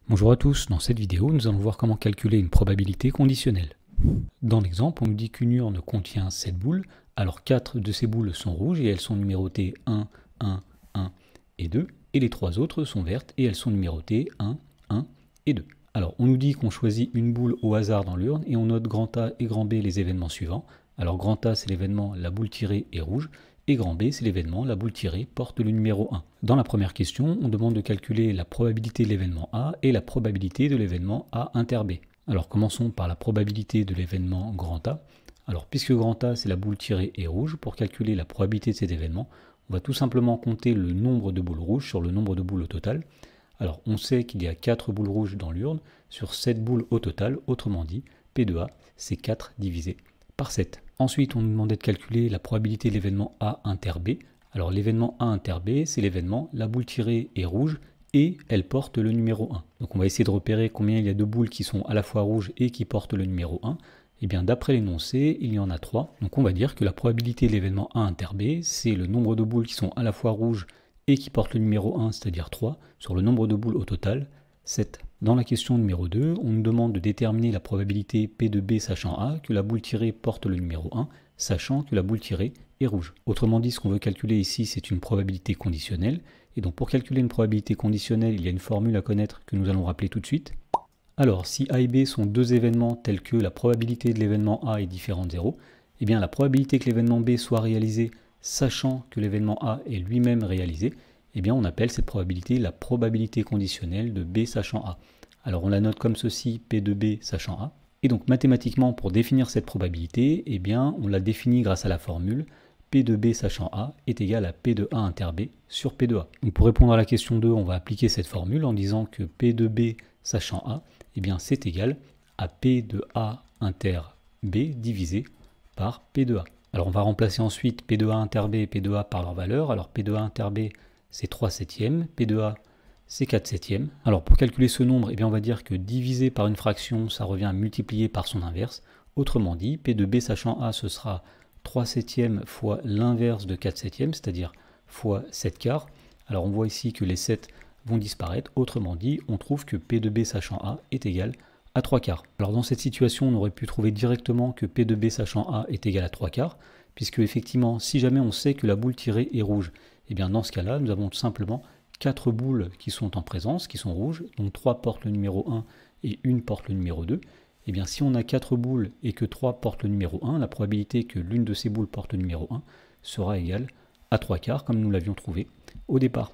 Bonjour à tous, dans cette vidéo nous allons voir comment calculer une probabilité conditionnelle. Dans l'exemple, on nous dit qu'une urne contient 7 boules, alors 4 de ces boules sont rouges et elles sont numérotées 1, 1, 1 et 2, et les 3 autres sont vertes et elles sont numérotées 1, 1 et 2. Alors on nous dit qu'on choisit une boule au hasard dans l'urne et on note grand A et grand B les événements suivants. Alors grand A c'est l'événement la boule tirée est rouge, et grand B, c'est l'événement, la boule tirée porte le numéro 1. Dans la première question, on demande de calculer la probabilité de l'événement A et la probabilité de l'événement A inter B. Alors commençons par la probabilité de l'événement grand A. Alors puisque grand A, c'est la boule tirée est rouge, pour calculer la probabilité de cet événement, on va tout simplement compter le nombre de boules rouges sur le nombre de boules au total. Alors on sait qu'il y a 4 boules rouges dans l'urne sur 7 boules au total, autrement dit, P de A, c'est 4 divisé par 7. Ensuite, on nous demandait de calculer la probabilité de l'événement A inter B. Alors l'événement A inter B, c'est l'événement la boule tirée est rouge et elle porte le numéro 1. Donc on va essayer de repérer combien il y a de boules qui sont à la fois rouges et qui portent le numéro 1. Et bien d'après l'énoncé, il y en a 3. Donc on va dire que la probabilité de l'événement A inter B, c'est le nombre de boules qui sont à la fois rouges et qui portent le numéro 1, c'est-à-dire 3, sur le nombre de boules au total, 7. Dans la question numéro 2, on nous demande de déterminer la probabilité P de B sachant A que la boule tirée porte le numéro 1, sachant que la boule tirée est rouge. Autrement dit, ce qu'on veut calculer ici, c'est une probabilité conditionnelle. Et donc pour calculer une probabilité conditionnelle, il y a une formule à connaître que nous allons rappeler tout de suite. Alors si A et B sont deux événements tels que la probabilité de l'événement A est différente de 0, eh bien la probabilité que l'événement B soit réalisé sachant que l'événement A est lui-même réalisé, eh bien on appelle cette probabilité la probabilité conditionnelle de B sachant A. Alors on la note comme ceci, P de B sachant A. Et donc mathématiquement, pour définir cette probabilité, eh bien on la définit grâce à la formule P de B sachant A est égal à P de A inter B sur P de A. Donc pour répondre à la question 2, on va appliquer cette formule en disant que P de B sachant A, eh bien c'est égal à P de A inter B divisé par P de A. Alors on va remplacer ensuite P de A inter B et P de A par leur valeur. Alors P de A inter B c'est 3 septièmes, P de A c'est 4 septièmes. Alors pour calculer ce nombre, eh bien on va dire que diviser par une fraction, ça revient à multiplier par son inverse. Autrement dit, P de B sachant A, ce sera 3 septièmes fois l'inverse de 4 septièmes, c'est-à-dire fois 7 quarts. Alors on voit ici que les 7 vont disparaître. Autrement dit, on trouve que P de B sachant A est égal à 3 quarts. Alors dans cette situation, on aurait pu trouver directement que P de B sachant A est égal à 3 quarts, puisque effectivement, si jamais on sait que la boule tirée est rouge, et bien dans ce cas-là, nous avons tout simplement 4 boules qui sont en présence, qui sont rouges, donc 3 portent le numéro 1 et 1 porte le numéro 2. Et bien si on a 4 boules et que 3 portent le numéro 1, la probabilité que l'une de ces boules porte le numéro 1 sera égale à 3 quarts, comme nous l'avions trouvé au départ.